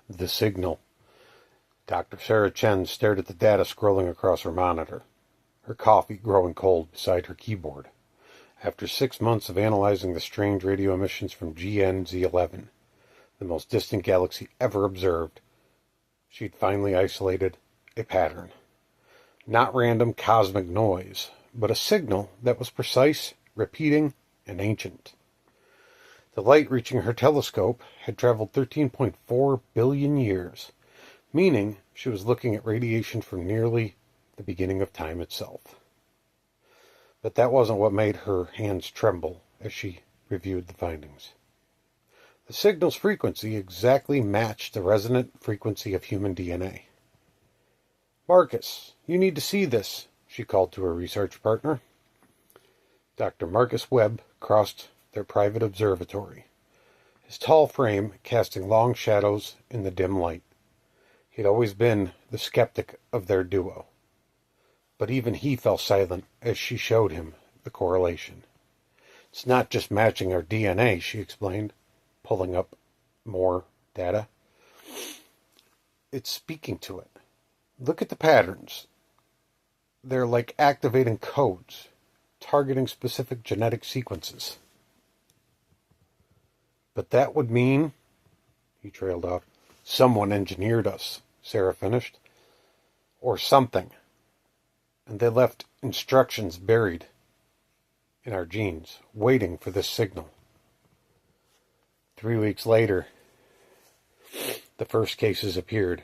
The signal. Dr. Sarah Chen stared at the data scrolling across her monitor, her coffee growing cold beside her keyboard. After 6 months of analyzing the strange radio emissions from GNZ11, the most distant galaxy ever observed, she'd finally isolated a pattern. Not random cosmic noise, but a signal that was precise, repeating, and ancient. The light reaching her telescope had traveled 13.4 billion years, meaning she was looking at radiation from nearly the beginning of time itself. But that wasn't what made her hands tremble as she reviewed the findings. The signal's frequency exactly matched the resonant frequency of human DNA. "Marcus, you need to see this," she called to her research partner. Dr. Marcus Webb crossed their private observatory, his tall frame casting long shadows in the dim light. He'd always been the skeptic of their duo, but even he fell silent as she showed him the correlation. "It's not just matching our DNA," she explained, pulling up more data. "It's speaking to it. Look at the patterns. They're like activating codes, targeting specific genetic sequences." "But that would mean," he trailed off. "Someone engineered us," Sarah finished. "Or something. And they left instructions buried in our genes, waiting for this signal." 3 weeks later, the first cases appeared.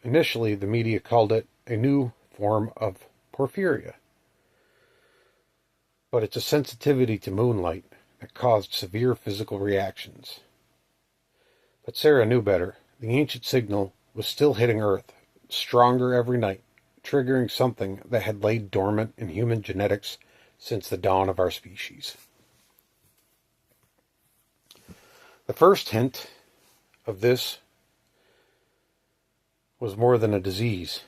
Initially, the media called it a new form of porphyria. But it's a sensitivity to moonlight that caused severe physical reactions. But Sarah knew better. The ancient signal was still hitting Earth, stronger every night, triggering something that had laid dormant in human genetics since the dawn of our species. The first hint of this was more than a disease.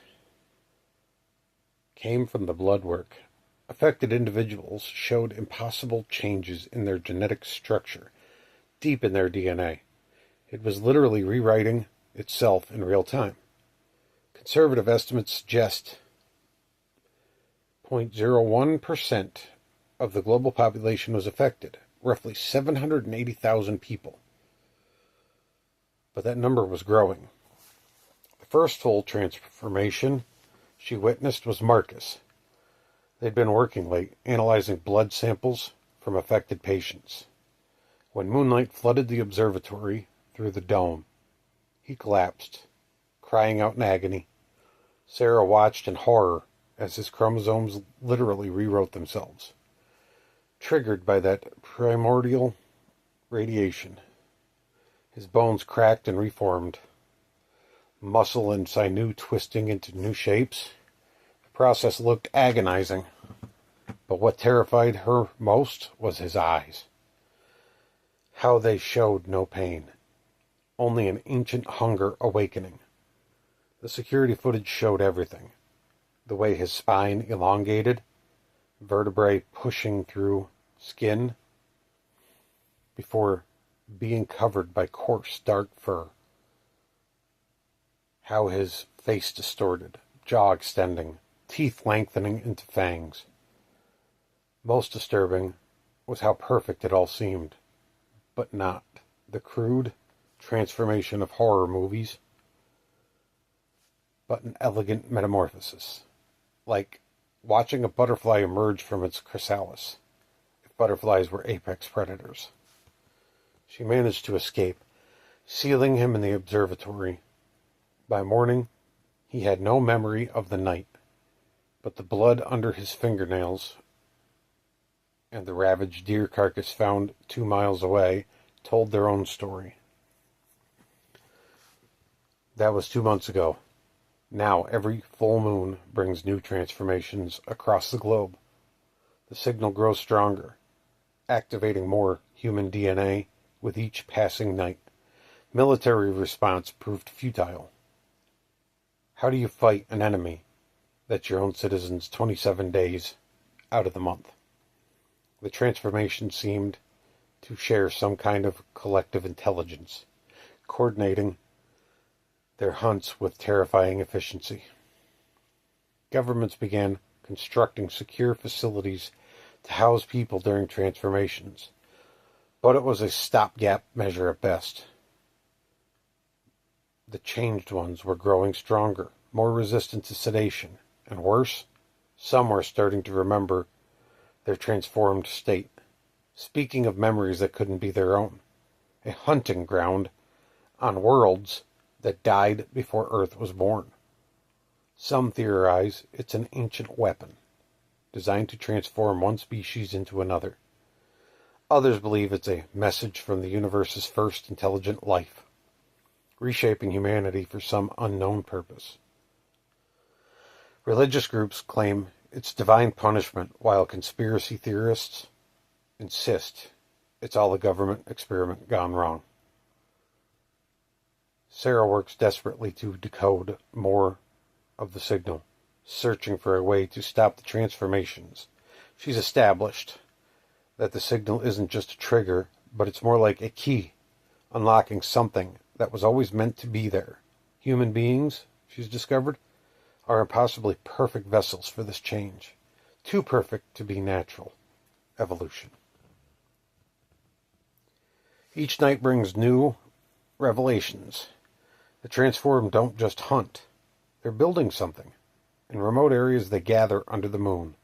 It came from the blood work. Affected individuals showed impossible changes in their genetic structure, deep in their DNA. It was literally rewriting itself in real time. Conservative estimates suggest 0.01% of the global population was affected, roughly 780,000 people. But that number was growing. The first full transformation she witnessed was Marcus. They'd been working late, analyzing blood samples from affected patients. When moonlight flooded the observatory through the dome, he collapsed, crying out in agony. Sarah watched in horror as his chromosomes literally rewrote themselves, triggered by that primordial radiation. His bones cracked and reformed, muscle and sinew twisting into new shapes. The process looked agonizing, but what terrified her most was his eyes. How they showed no pain, only an ancient hunger awakening. The security footage showed everything. The way his spine elongated, vertebrae pushing through skin before being covered by coarse, dark fur. How his face distorted, jaw extending, teeth lengthening into fangs. Most disturbing was how perfect it all seemed, but not. The crude transformation of horror movies, but an elegant metamorphosis, like watching a butterfly emerge from its chrysalis, if butterflies were apex predators. She managed to escape, sealing him in the observatory. By morning, he had no memory of the night, but the blood under his fingernails and the ravaged deer carcass found 2 miles away told their own story. That was 2 months ago. Now every full moon brings new transformations across the globe. The signal grows stronger, activating more human DNA with each passing night. Military response proved futile. How do you fight an enemy that's your own citizens 27 days out of the month? The transformation seemed to share some kind of collective intelligence, coordinating their hunts with terrifying efficiency. Governments began constructing secure facilities to house people during transformations, but it was a stopgap measure at best. The changed ones were growing stronger, more resistant to sedation, and worse, some were starting to remember their transformed state, speaking of memories that couldn't be their own, a hunting ground on worlds that died before Earth was born. Some theorize it's an ancient weapon, designed to transform one species into another. Others believe it's a message from the universe's first intelligent life, reshaping humanity for some unknown purpose. Religious groups claim it's divine punishment, while conspiracy theorists insist it's all a government experiment gone wrong. Sarah works desperately to decode more of the signal, searching for a way to stop the transformations. She's established that the signal isn't just a trigger, but it's more like a key, unlocking something that was always meant to be there. Human beings, she's discovered, are impossibly perfect vessels for this change. Too perfect to be natural. Evolution. Each night brings new revelations. The transformed don't just hunt. They're building something. In remote areas they gather under the moon,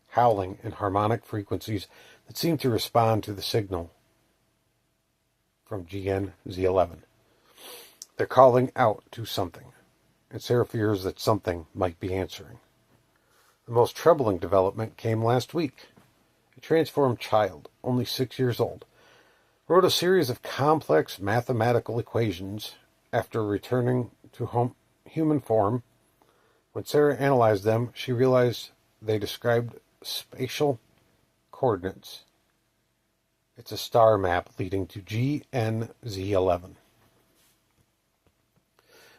howling in harmonic frequencies that seem to respond to the signal from GN-Z11. They're calling out to something, and Sarah fears that something might be answering. The most troubling development came last week. A transformed child, only 6 years old, wrote a series of complex mathematical equations after returning to human form. When Sarah analyzed them, she realized they described spatial coordinates. It's a star map leading to GN-Z11.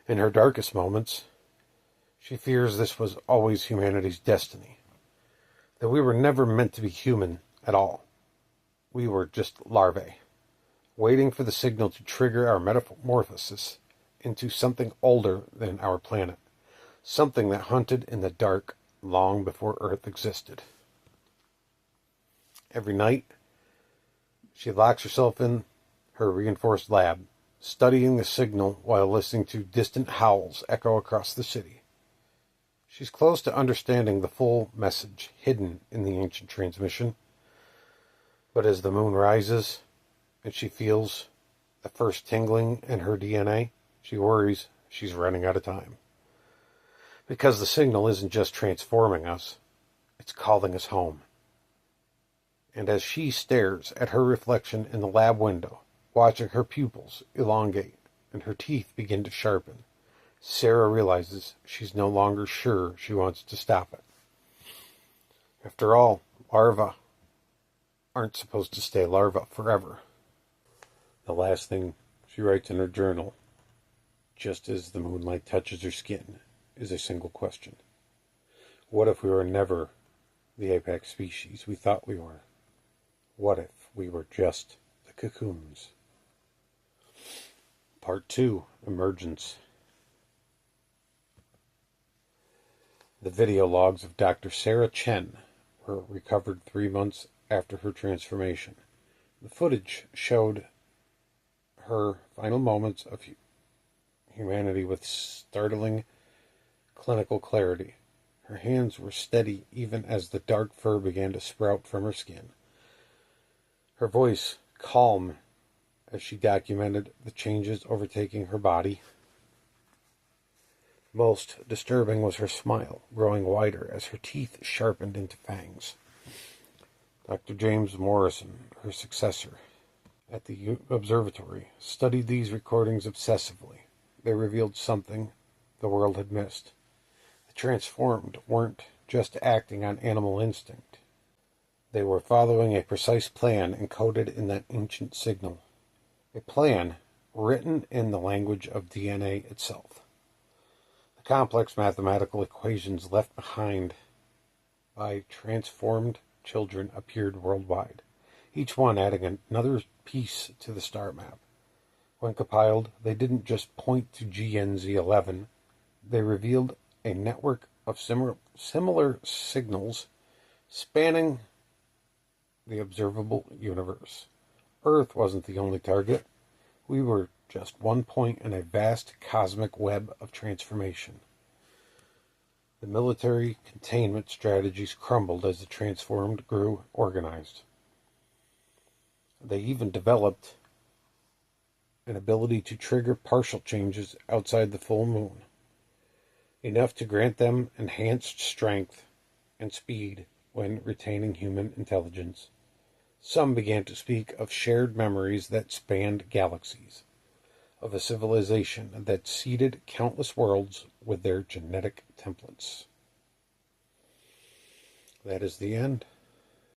In her darkest moments, she fears this was always humanity's destiny, that we were never meant to be human at all. We were just larvae, waiting for the signal to trigger our metamorphosis into something older than our planet, something that hunted in the dark long before Earth existed. Every night, she locks herself in her reinforced lab, studying the signal while listening to distant howls echo across the city. She's close to understanding the full message hidden in the ancient transmission, but as the moon rises and she feels the first tingling in her DNA, she worries she's running out of time. Because the signal isn't just transforming us, it's calling us home. And as she stares at her reflection in the lab window, watching her pupils elongate and her teeth begin to sharpen, Sarah realizes she's no longer sure she wants to stop it. After all, larvae aren't supposed to stay larvae forever. The last thing she writes in her journal, just as the moonlight touches her skin, is a single question. What if we were never the apex species we thought we were? What if we were just the cocoons? Part 2, Emergence. The video logs of Dr. Sarah Chen were recovered 3 months after her transformation. The footage showed her final moments of humanity with startling clinical clarity. Her hands were steady even as the dark fur began to sprout from her skin. Her voice calm as she documented the changes overtaking her body. Most disturbing was her smile, growing wider as her teeth sharpened into fangs. Dr. James Morrison, her successor at the observatory, studied these recordings obsessively. They revealed something the world had missed. The transformed weren't just acting on animal instinct. They were following a precise plan encoded in that ancient signal. A plan written in the language of DNA itself. The complex mathematical equations left behind by transformed children appeared worldwide, each one adding another piece to the star map. When compiled, they didn't just point to GNZ11, they revealed a network of similar signals spanning the observable universe. Earth wasn't the only target. We were just one point in a vast cosmic web of transformation. The military containment strategies crumbled as the transformed grew organized. They even developed an ability to trigger partial changes outside the full moon, enough to grant them enhanced strength and speed when retaining human intelligence. Some began to speak of shared memories that spanned galaxies, of a civilization that seeded countless worlds with their genetic templates. That is the end.